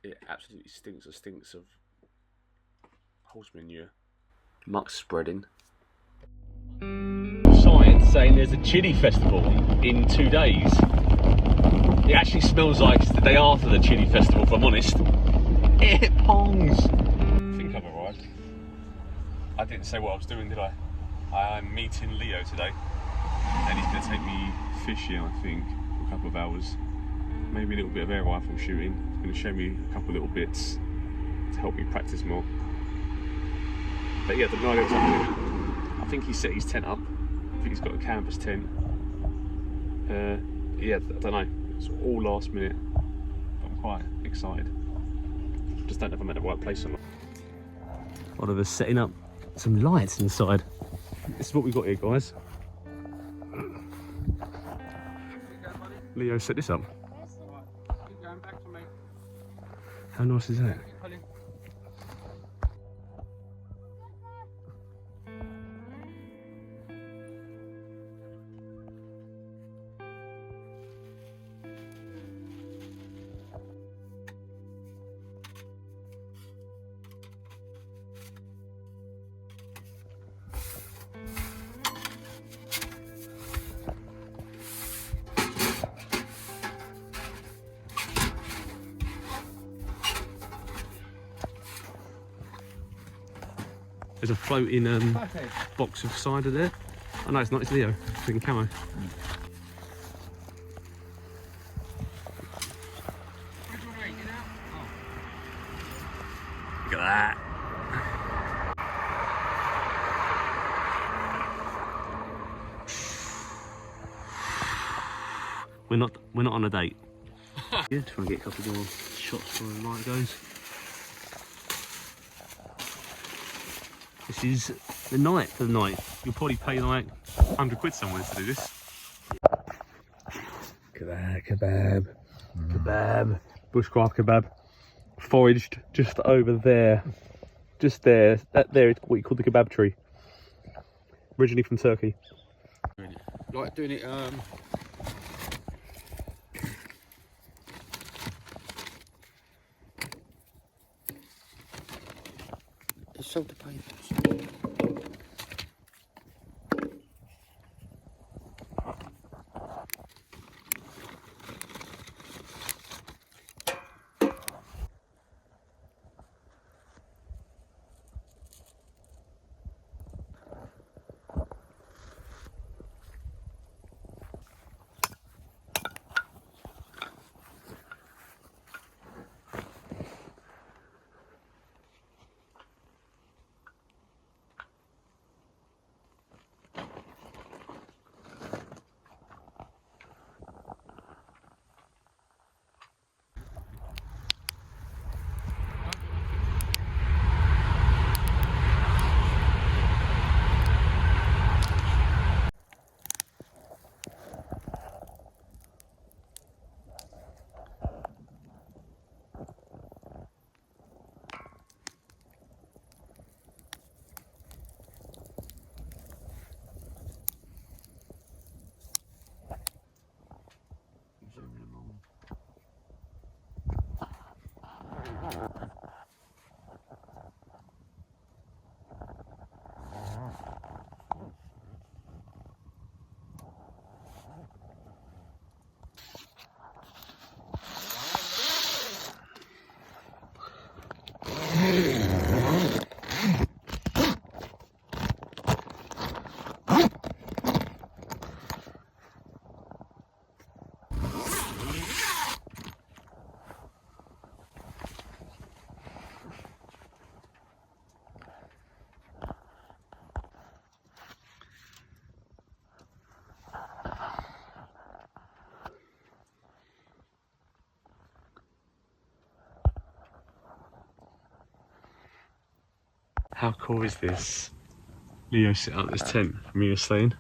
It absolutely stinks of horse manure. Muck's spreading. Sign saying there's a chili festival in 2 days. It actually smells like it's the day after the chili festival, if I'm honest. It pongs. I think I've arrived. I didn't say what I was doing, did I? I'm meeting Leo today, and he's going to take me fishing, I think, for a couple of hours. Maybe a little bit of air rifle shooting. He's going to show me a couple of little bits to help me practice more. But yeah, the night was happening. I think he set his tent up. I think he's got a canvas tent. Yeah, I don't know. It's all last minute. I'm quite excited. Just don't know if I'm at the right place or not. Oliver's setting up some lights inside. This is what we got here, guys. Leo set this up. How nice is that? There's a floating box of cider there. Oh no, it's not, it's Leo. It's in camo. Look at that. We're not on a date. Yeah, just want to get a couple more shots before the light goes. This is the night for the night. You'll probably pay like 100 quid somewhere to do this. Look at that kebab. Kebab. Bushcraft kebab. Foraged just over there. Just there. That there is what you call the kebab tree. Originally from Turkey. Like doing it, it's salt of papers. How cool is this? Leo set up this tent for me to stay in.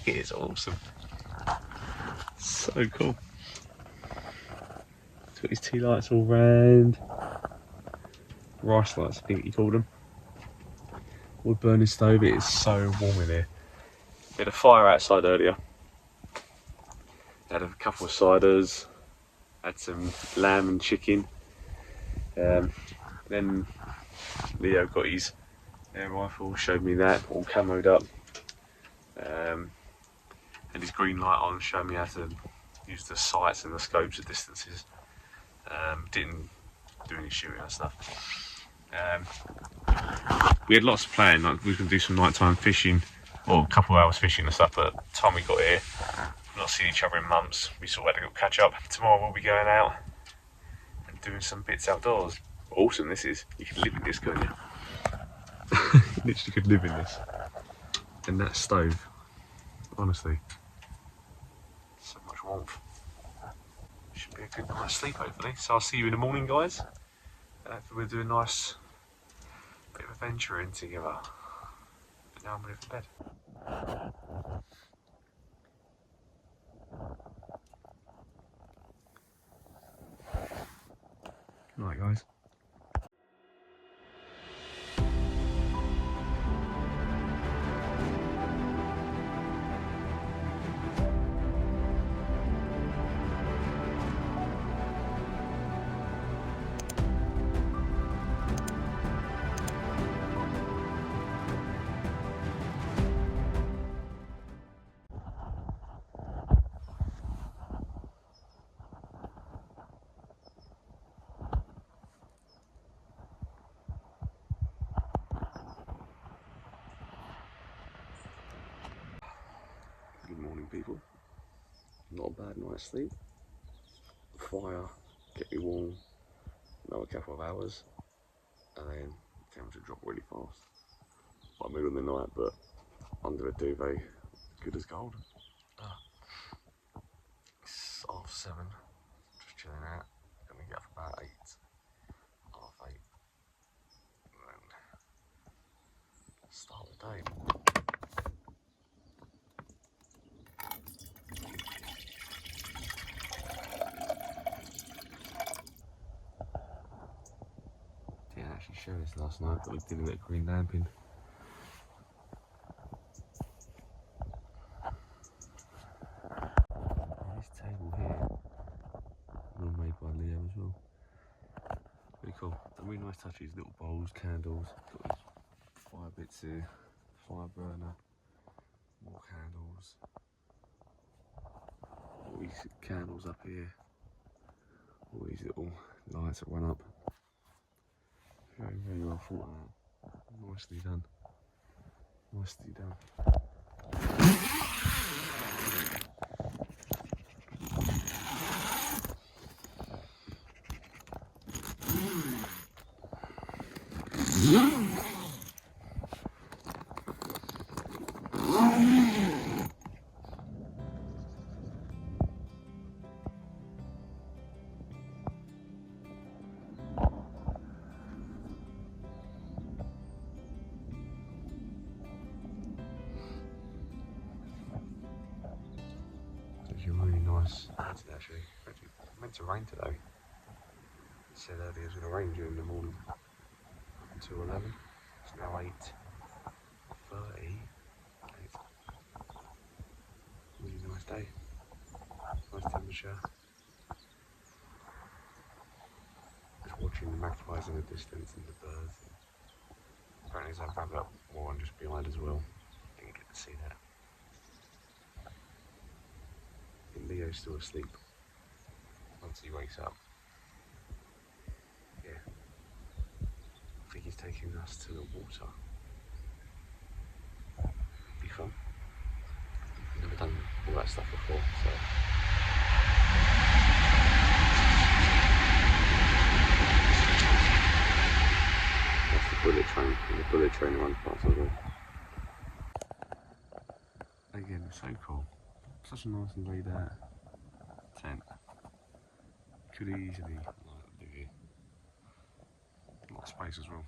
It is awesome. So cool. He's got his tea lights all round. Rice lights, I think he called them. Wood burning stove. It is so warm in here. We had a fire outside earlier. Had a couple of ciders. Had some lamb and chicken. Then Leo got his air rifle, showed me that, all camoed up. Had his green light on, showed me how to use the sights and the scopes at distances. Didn't do any shooting and stuff. We had lots of plans, like we were going to do some nighttime fishing, or a couple of hours fishing and stuff, but time we got here, we've not seen each other in months, we sort of had a good catch up. Tomorrow we'll be going out and doing some bits outdoors. Awesome this is, you can live in this, can't you? You literally could live in this. And that stove, honestly, so much warmth. Should be a good night's sleep hopefully. So I'll see you in the morning, guys. We'll do a nice bit of adventuring together. But now I'm ready for bed. Good night, guys. Good morning, people. Not a bad night's sleep. Fire, get me warm, another couple of hours, and then temperature drop really fast. Like middle of the night, but under a duvet, good as gold. It's 7:30, just chilling out. Gonna get up about 8, 8:30, and then start the day. Didn't actually show this last night, but we did a bit of green lamping. This table here, all made by Leo as well. Pretty cool. Some really nice touches, little bowls, candles. Got these fire bits here, fire burner, more candles. All these candles up here. All these little lights that run up. Very, very well thought out. Nicely done. Nicely done. Really nice mountain actually. Meant to rain today. It said earlier it was going to rain during the morning until 11. It's now 8:30. Really nice day. Nice temperature. Just watching the magpies in the distance and the birds. Apparently there's a rabbit one just behind as well. Didn't get to see that. Leo's still asleep. Once he wakes up, yeah, I think he's taking us to the water. Be fun. Never done all that stuff before, so. That's the bullet train, and the bullet train runs past as well. Again, it's so cool. Such a nice and laid out tent. Could easily live here. A lot of space as well.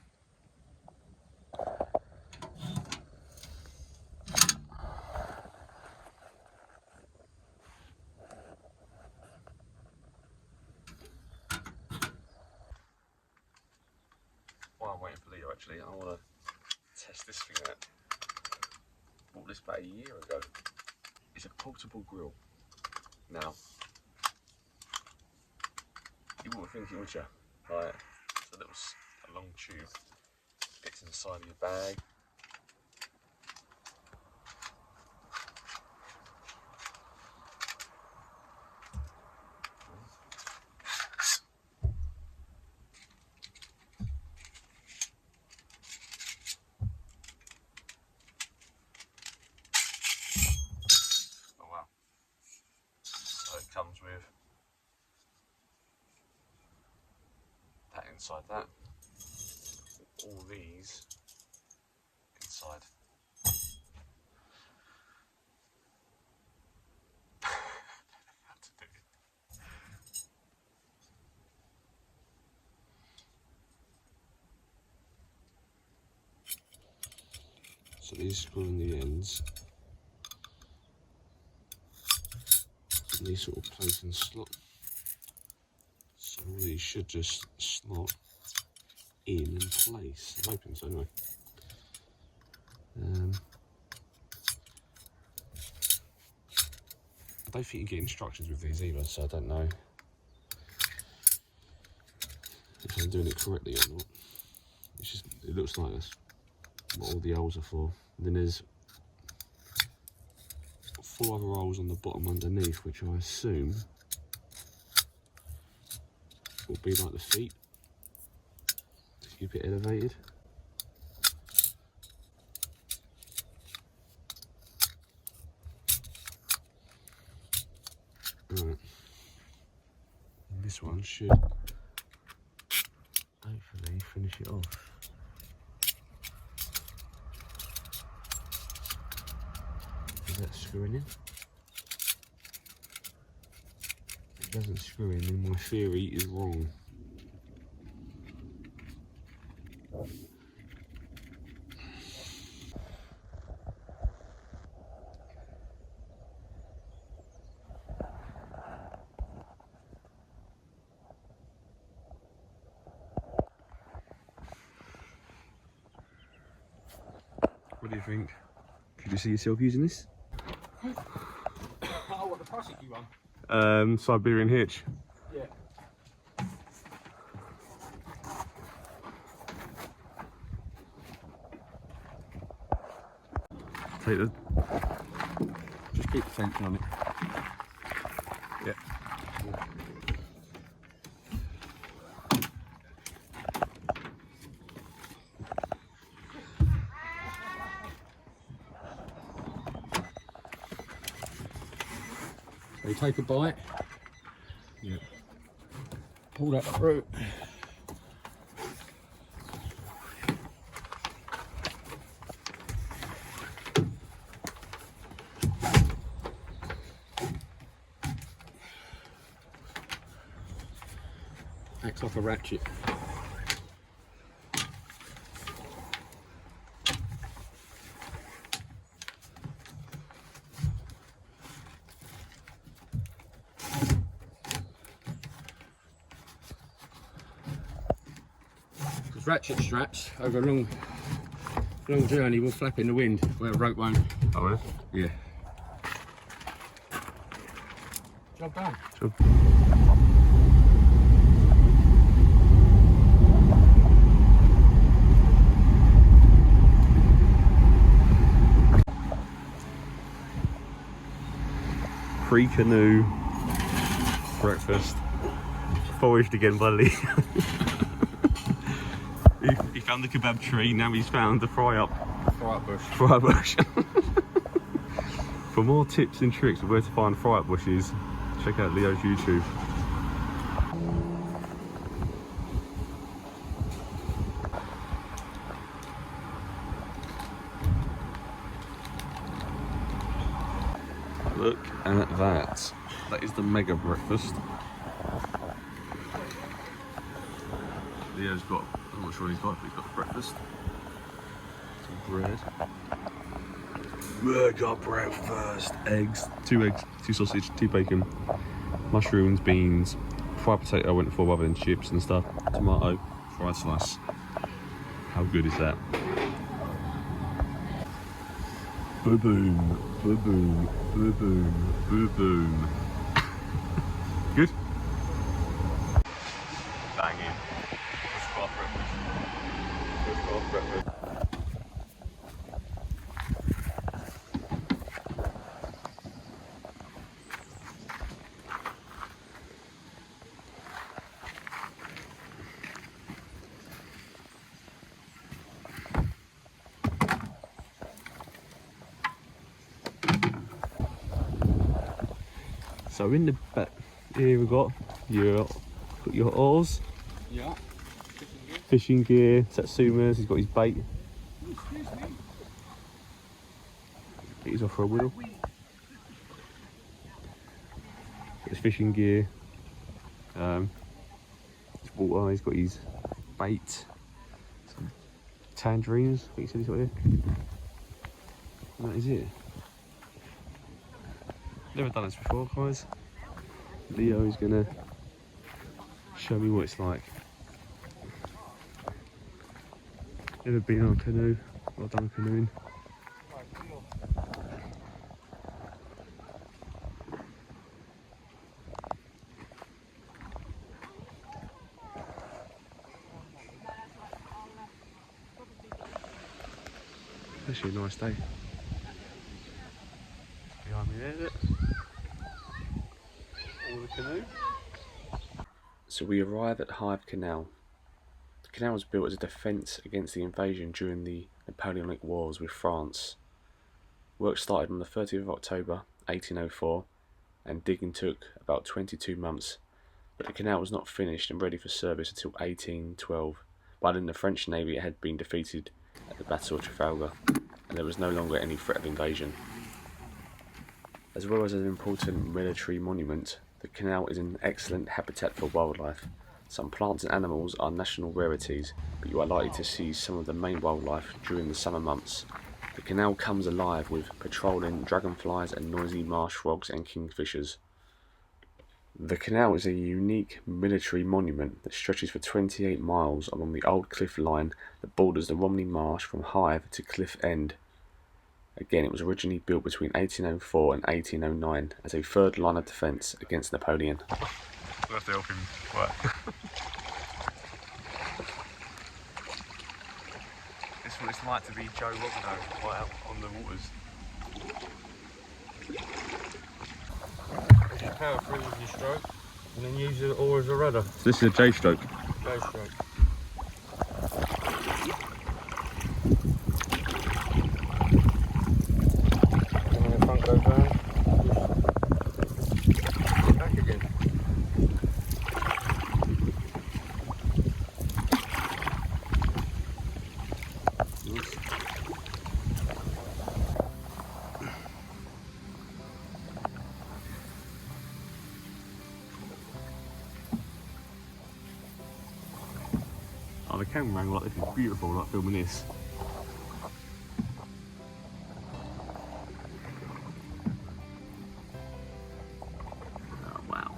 actually. I want to test this thing out. Bought this about a year ago. It's a portable grill. Now, you wouldn't think it, would you? Like, it's a long tube. It's inside of your bag. Comes with that inside that, all these inside. How to do it. So these screw in the ends. And these sort of place and slot. So these should just slot in and place. I'm hoping so anyway. I don't think you get instructions with these either, so I don't know if I'm doing it correctly or not. It's just, it looks like that's what all the holes are for. And then there's 4 other holes on the bottom underneath, which I assume will be like the feet to keep it elevated. Right, and this one should hopefully finish it off. Is that screwing in? If it doesn't screw in, then my theory is wrong. What do you think? Could you see yourself using this? Oh, what, the prosecute one? Siberian hitch. Yeah. Take the... Just keep the tension on it. Yeah. So you take a bite. Yeah. Pull that through. Acts like a ratchet. Because ratchet straps over a long journey will flap in the wind where a rope won't. Oh, really? Yeah. Job done. Job. Pre-canoe breakfast. Foraged again by Lee. he found the kebab tree, now he's found the fry up bush. fry up bush. For more tips and tricks of where to find fry up bushes, check out Leo's YouTube. Look at that. That is the mega breakfast. Leo's got, I'm not sure what he's got, but he's got breakfast. Some bread. Mega breakfast. Eggs, 2 eggs, 2 sausage, 2 bacon, mushrooms, beans, fried potato I went for rather than chips and stuff, tomato, fried slice, How good is that? Boom, boom, boom, boom, boom, boom, boom, boom. Good? Banging. First class breakfast. First class breakfast. So in the back here we've got your oars, Yeah. fishing gear, Satsumas, he's got his bait. He's off for a whirl. Got his fishing gear, his water, he's got his bait, some tangerines, I think he said he's got here. And that is it. Never done this before, guys. Leo is gonna show me what it's like. Never been on a canoe, not done canoeing. Actually a nice day. Behind me there, look. All the canoe. So we arrive at Hive Canal. The canal was built as a defence against the invasion during the Napoleonic Wars with France. Work started on the 30th of October 1804 and digging took about 22 months, but the canal was not finished and ready for service until 1812. By then the French Navy had been defeated at the Battle of Trafalgar and there was no longer any threat of invasion. As well as an important military monument, the canal is an excellent habitat for wildlife. Some plants and animals are national rarities, but you are likely to see some of the main wildlife during the summer months. The canal comes alive with patrolling dragonflies and noisy marsh frogs and kingfishers. The canal is a unique military monument that stretches for 28 miles along the old cliff line that borders the Romney Marsh from Hive to Cliff End. Again, it was originally built between 1804 and 1809 as a third line of defence against Napoleon. We'll have to help him work. This is what it's like to be Joe Robino right out on the waters. Just power through with your stroke and then use the oar as a rudder. So this is a J stroke. J stroke. And when the front goes round, just back again. Oh, the camera angle like this is beautiful, like filming this. Oh, wow.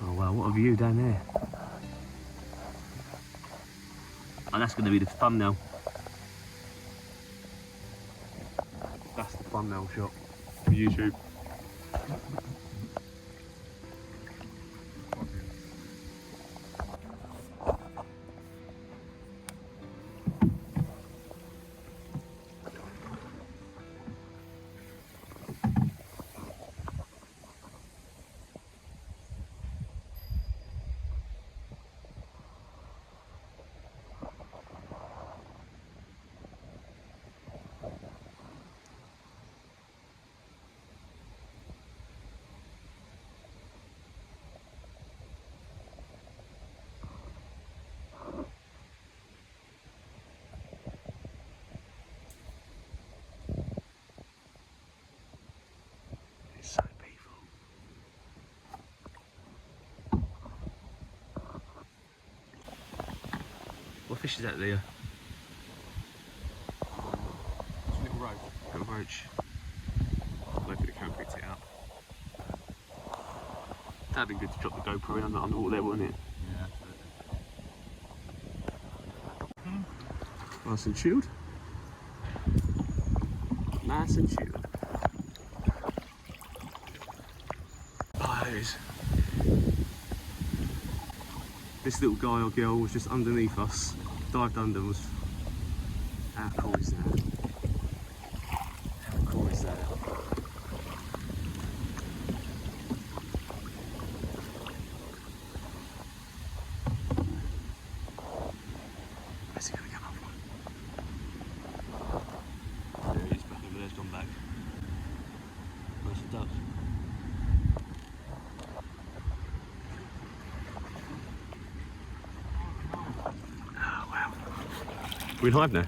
Oh wow, what a view down there. And that's going to be the thumbnail. That's the thumbnail shot for YouTube. So peaceful. What fish is that, Leah? It's a little roach. Little roach. That'd be good to drop the GoPro in underwater there, wouldn't it? Yeah. Nice and chilled. Nice and chilled. Oh, there it is. This little guy or girl was just underneath us, dived under, was... How cool is that? How cool is that? Where's he going to come up from? There he is, back over there, he's gone back. Where's the duck? Oh, wow. We're in hive now?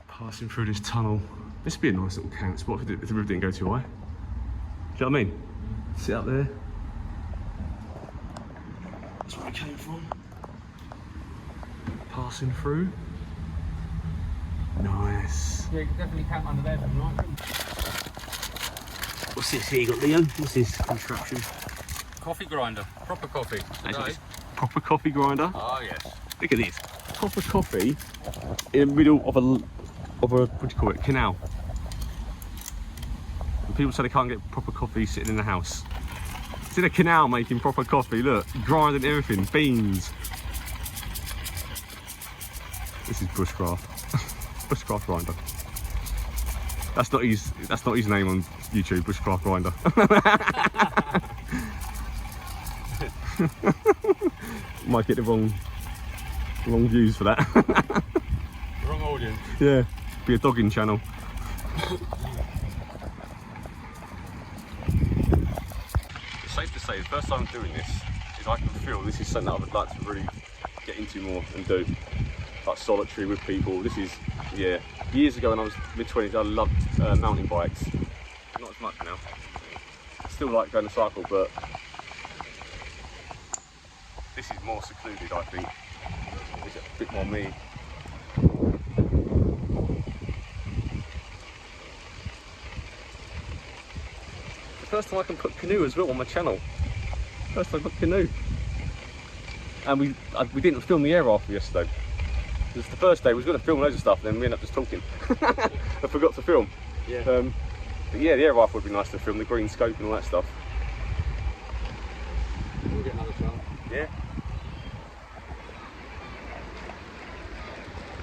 Passing through this tunnel. This would be a nice little camp spot if the river didn't go too high. Do you know what I mean? Sit up there. That's where we came from. Passing through. Nice. Yeah, you can definitely camp under there, right? What's this here you got, Leo? What's this contraption? Coffee grinder, proper coffee. Today. Proper coffee grinder. Oh yes. Look at this. Proper coffee in the middle of a what do you call it? Canal. And people say they can't get proper coffee sitting in the house. It's in a canal making proper coffee. Look, grinding everything, beans. This is bushcraft. Bushcraft grinder. That's not his name on YouTube. Bushcraft grinder. Might get the wrong views for that. Wrong audience. Yeah, be a dogging channel. It's safe to say the first time I'm doing this is I can feel this is something that I would like to really get into more and do. Like solitary with people. This is, yeah, years ago when I was mid-20s I loved mountain bikes. Not as much now. Still like going to cycle, but this is more secluded, I think. It's a bit more me. The first time I can put canoe as well on my channel. First time I put canoe. And we didn't film the air after yesterday. Because the first day we was going to film loads of stuff, and then we ended up just talking. I forgot to film. Yeah. But yeah, the air rifle would be nice to film, the green scope and all that stuff. We'll get another shot. Yeah.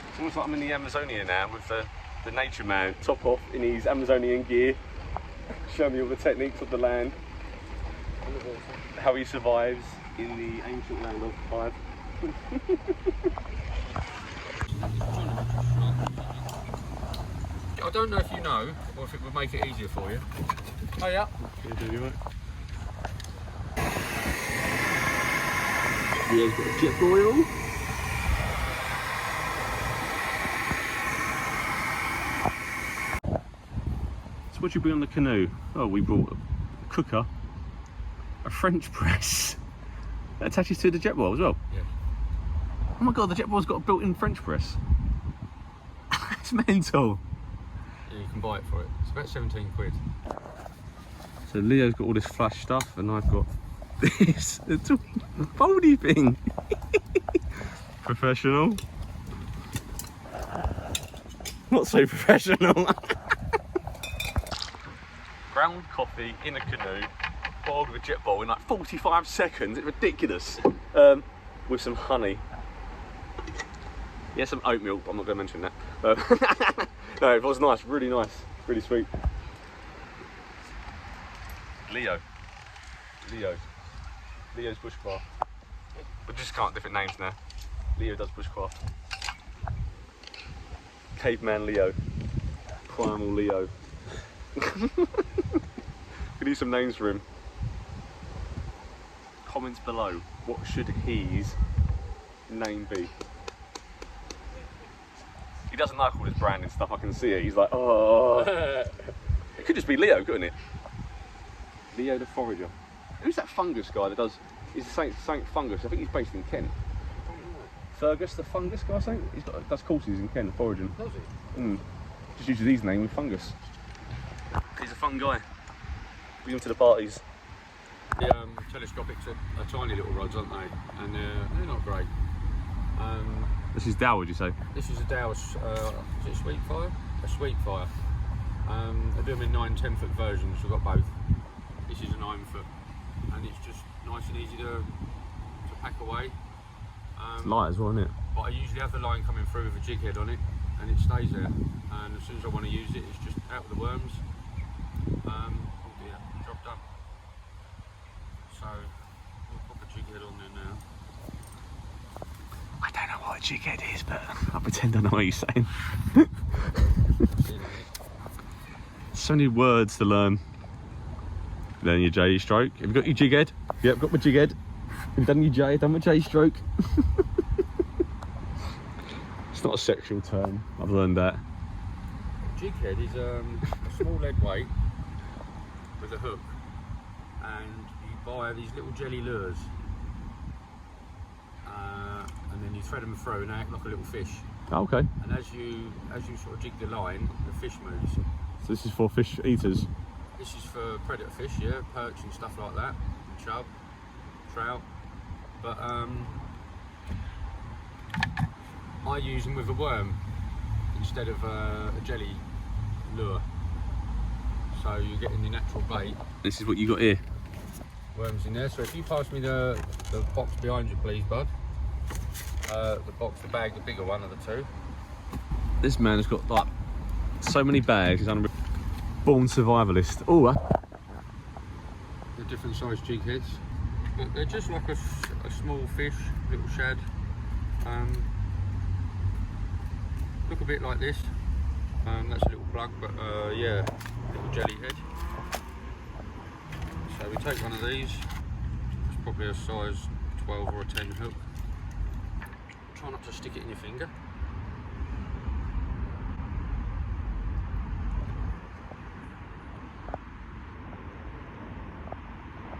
It's almost like I'm in the Amazonia now with the nature man, top off in his Amazonian gear, showing me all the techniques of the land, how he survives in the ancient land of Hive. I don't know if you know, or if it would make it easier for you. Oh yeah. Yeah, do you right? Yeah, he's got a jet boil. So what'd you bring on the canoe? Oh, we brought a cooker, a French press that attaches to the jet boil as well. Yeah. Oh my god, the jet boil's got a built-in French press. That's mental. Yeah, you can buy it for it. It's about 17 quid. So Leo's got all this flash stuff and I've got this foldy thing. Professional. Not so professional. Ground coffee in a canoe, boiled with a jet boil in like 45 seconds. It's ridiculous. With some honey. Yeah, some oat milk, but I'm not going to mention that. No, it was nice, really really sweet. Leo's bushcraft. We just can't different names now. Leo does bushcraft. Caveman Leo. Primal Leo. We need some names for him. Comments below. What should his name be? He doesn't like all this branding stuff, I can see it. He's like, oh. It could just be Leo, couldn't it? Leo the Forager. Who's that fungus guy that does, he's something fungus, I think he's based in Kent. Fergus, the fungus guy, I think. Does courses in Kent, foraging. Does it? Just uses his name with fungus. He's a fun guy. Bring him to the parties. The telescopics are tiny little rods, aren't they? And they're not great. This is Dow, would you say? This is a Dow, is it a Sweetfire? A Sweetfire. They do them in 9-10 foot versions, we've got both. This is a 9 foot, and it's just nice and easy to pack away. It's light as well, isn't it? But I usually have the line coming through with a jig head on it, and it stays there. And as soon as I want to use it, it's just out with the worms. Oh dear, job done. So we'll pop a jig head on there now. I don't know what a jig head is, but I pretend I know what you're saying. So many words to learn. Then your J stroke. Have you got your jig head? Yep, got my jig head. Have you done your J? Done my J stroke. It's not a sexual term. I've learned that. Jig head is a small lead weight with a hook, and you buy these little jelly lures, and then you thread them through and they act like a little fish. Oh, okay. And as you sort of jig the line, the fish moves. So this is for fish eaters. This is for predator fish, yeah, perch and stuff like that, and chub, trout. But I use them with a worm instead of a jelly lure. So you're getting the natural bait. This is what you got here. Worms in there. So if you pass me the box behind you, please, bud. The bag, the bigger one of the two. This man has got like so many bags. He's unreal. Born survivalist. Oh, The different size jig heads. But they're just like a small fish, little shad. Look a bit like this. That's a little plug, but yeah, little jelly head. So we take one of these. It's probably a size 12 or a 10 hook. Try not to stick it in your finger.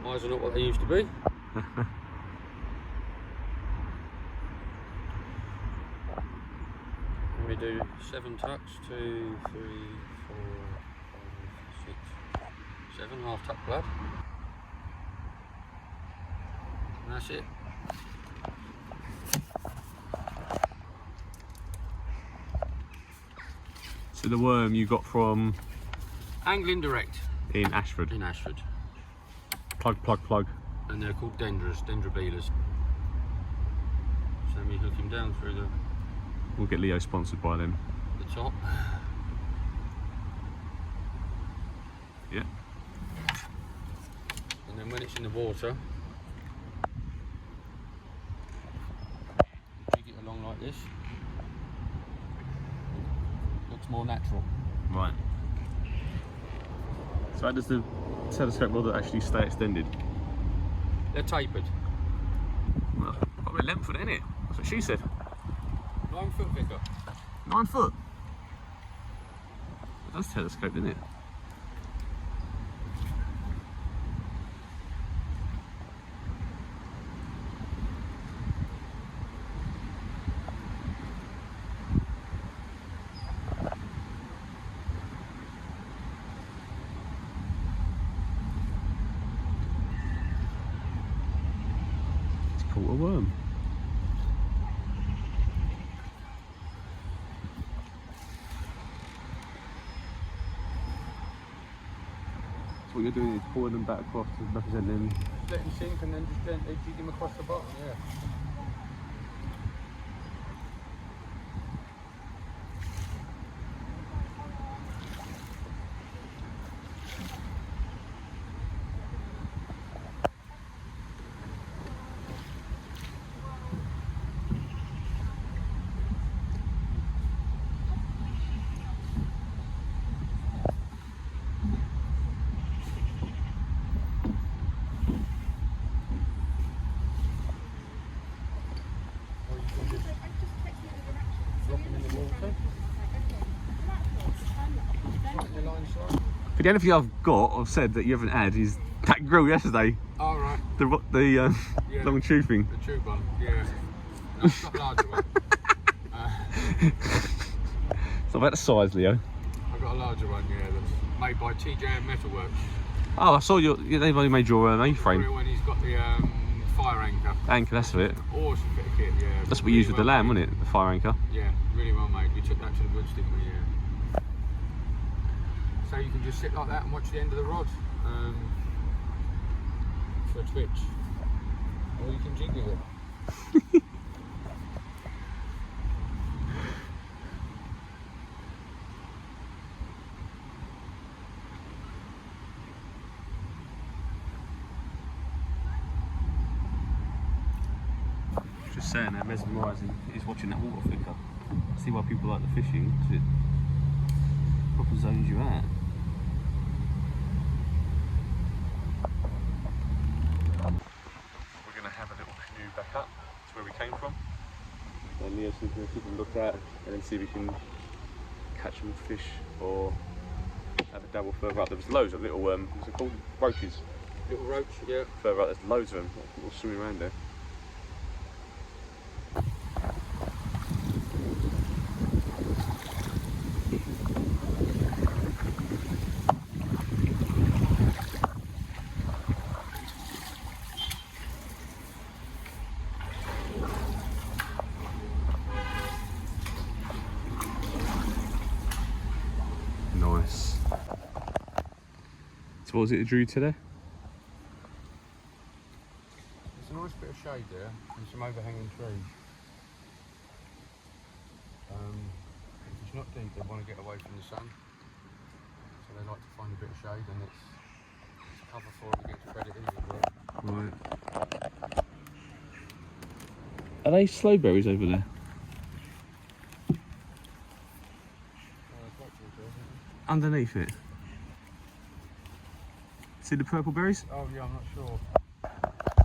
Eyes are not what they used to be. And we do 7 tucks, 2, 3, 4, 5, 6, 7 half tuck blood. And that's it. so the worm you got from Angling Direct in Ashford. in Ashford. Plug, plug, plug. And they're called dendrobeelers. So we hook him down through the We'll get Leo sponsored by them. top. Yeah. And then when it's in the water, jig it along like this. Looks more natural. Right. So how does the telescope rod actually stay extended? They're tapered. Well, got a bit of length for it, innit? That's what she said. 9 foot, Vicar. 9 foot. That's telescope, isn't it? It's caught a worm. So what you're doing is pulling them back across to represent them. Let him sink and then just gently jig him across the bottom, yeah. But the only thing I've got, I've said that you haven't had, is that grill yesterday. Oh, right. The Yeah. long tube thing. The tube one, yeah. No, it's got a larger one. It's not about the size, Leo. I've got a larger one, yeah, that's made by TJM Metalworks. Oh, I saw they've only made your A-frame. When he's got the fire anchor. Anchor, that's it. Awesome bit of kit, yeah. That's what we used with the lamb, wasn't it? The fire anchor. Yeah, really well made. We took that to the woods, didn't we? Yeah. So you can just sit like that and watch the end of the rod for a twitch. Or you can jig with it. Just saying, they're mesmerising is watching that water flicker. See why people like the fishing, because it proper zones you out. We're going to have a little canoe back up to where we came from. And Leo's going to keep a look at and then see if we can catch some fish or have a dabble further up. There was loads of little, what's it called? Roaches. Little roach, yeah. Further up, there's loads of them. All swimming around there. Nice. So what was it that drew you today? There's a nice bit of shade there and some overhanging trees. If it's not deep, they want to get away from the sun. So they like to find a bit of shade, and it's cover for them against predators as well. Right. Are they slowberries over there? Underneath it. See the purple berries? Oh yeah, I'm not sure.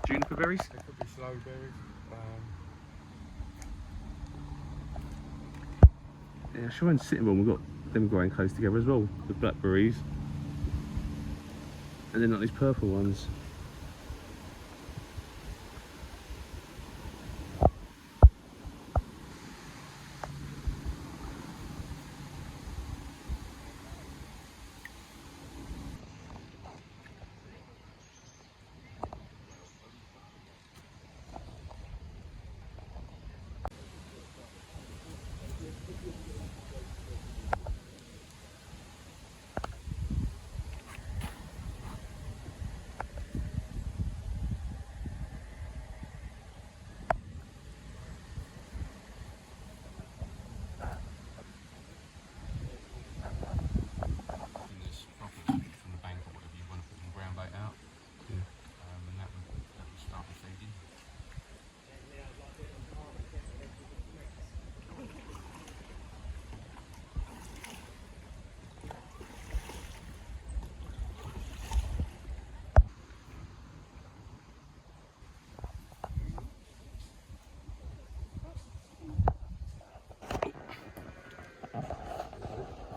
Juniper berries? They could be slow berries. Yeah, sure and sitting one, we've got them growing close together as well. The blackberries. And then not these purple ones.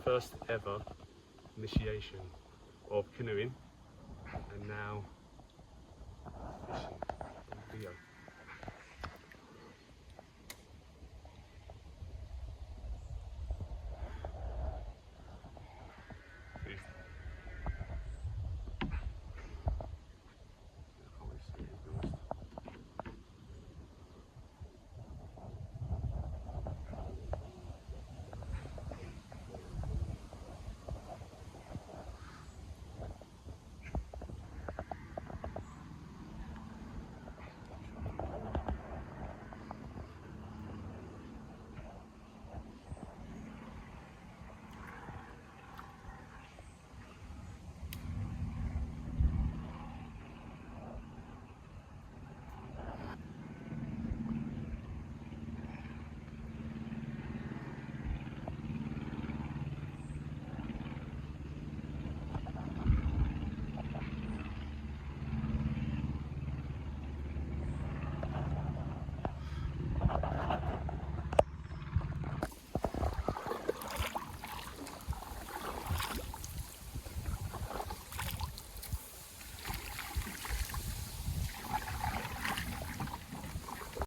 First ever initiation of canoeing, and now fishing on Leo.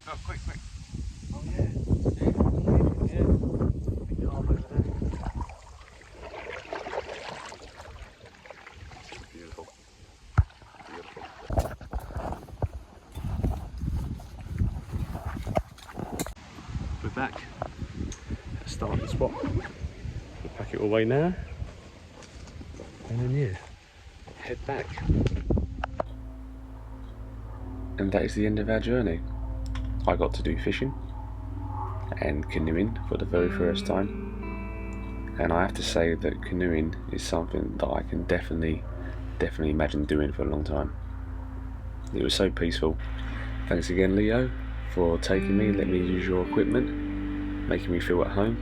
Oh, quick, quick. back at the starting spot. We'll pack it all away now, and then yeah, head back. And that is the end of our journey. I got to do fishing and canoeing for the very first time, and I have to say that canoeing is something that I can definitely imagine doing for a long time. It was so peaceful. Thanks again, Leo, for taking me, letting me use your equipment, making me feel at home.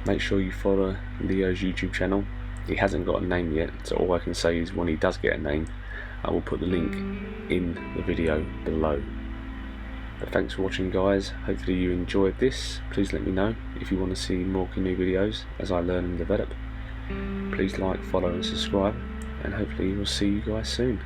Make sure you follow Leo's YouTube channel. He hasn't got a name yet, so all I can say is when he does get a name, I will put the link in the video below. But thanks for watching, guys. Hopefully you enjoyed this. Please let me know if you want to see more canoe videos as I learn and develop. Please like, follow and subscribe, and hopefully we'll see you guys soon.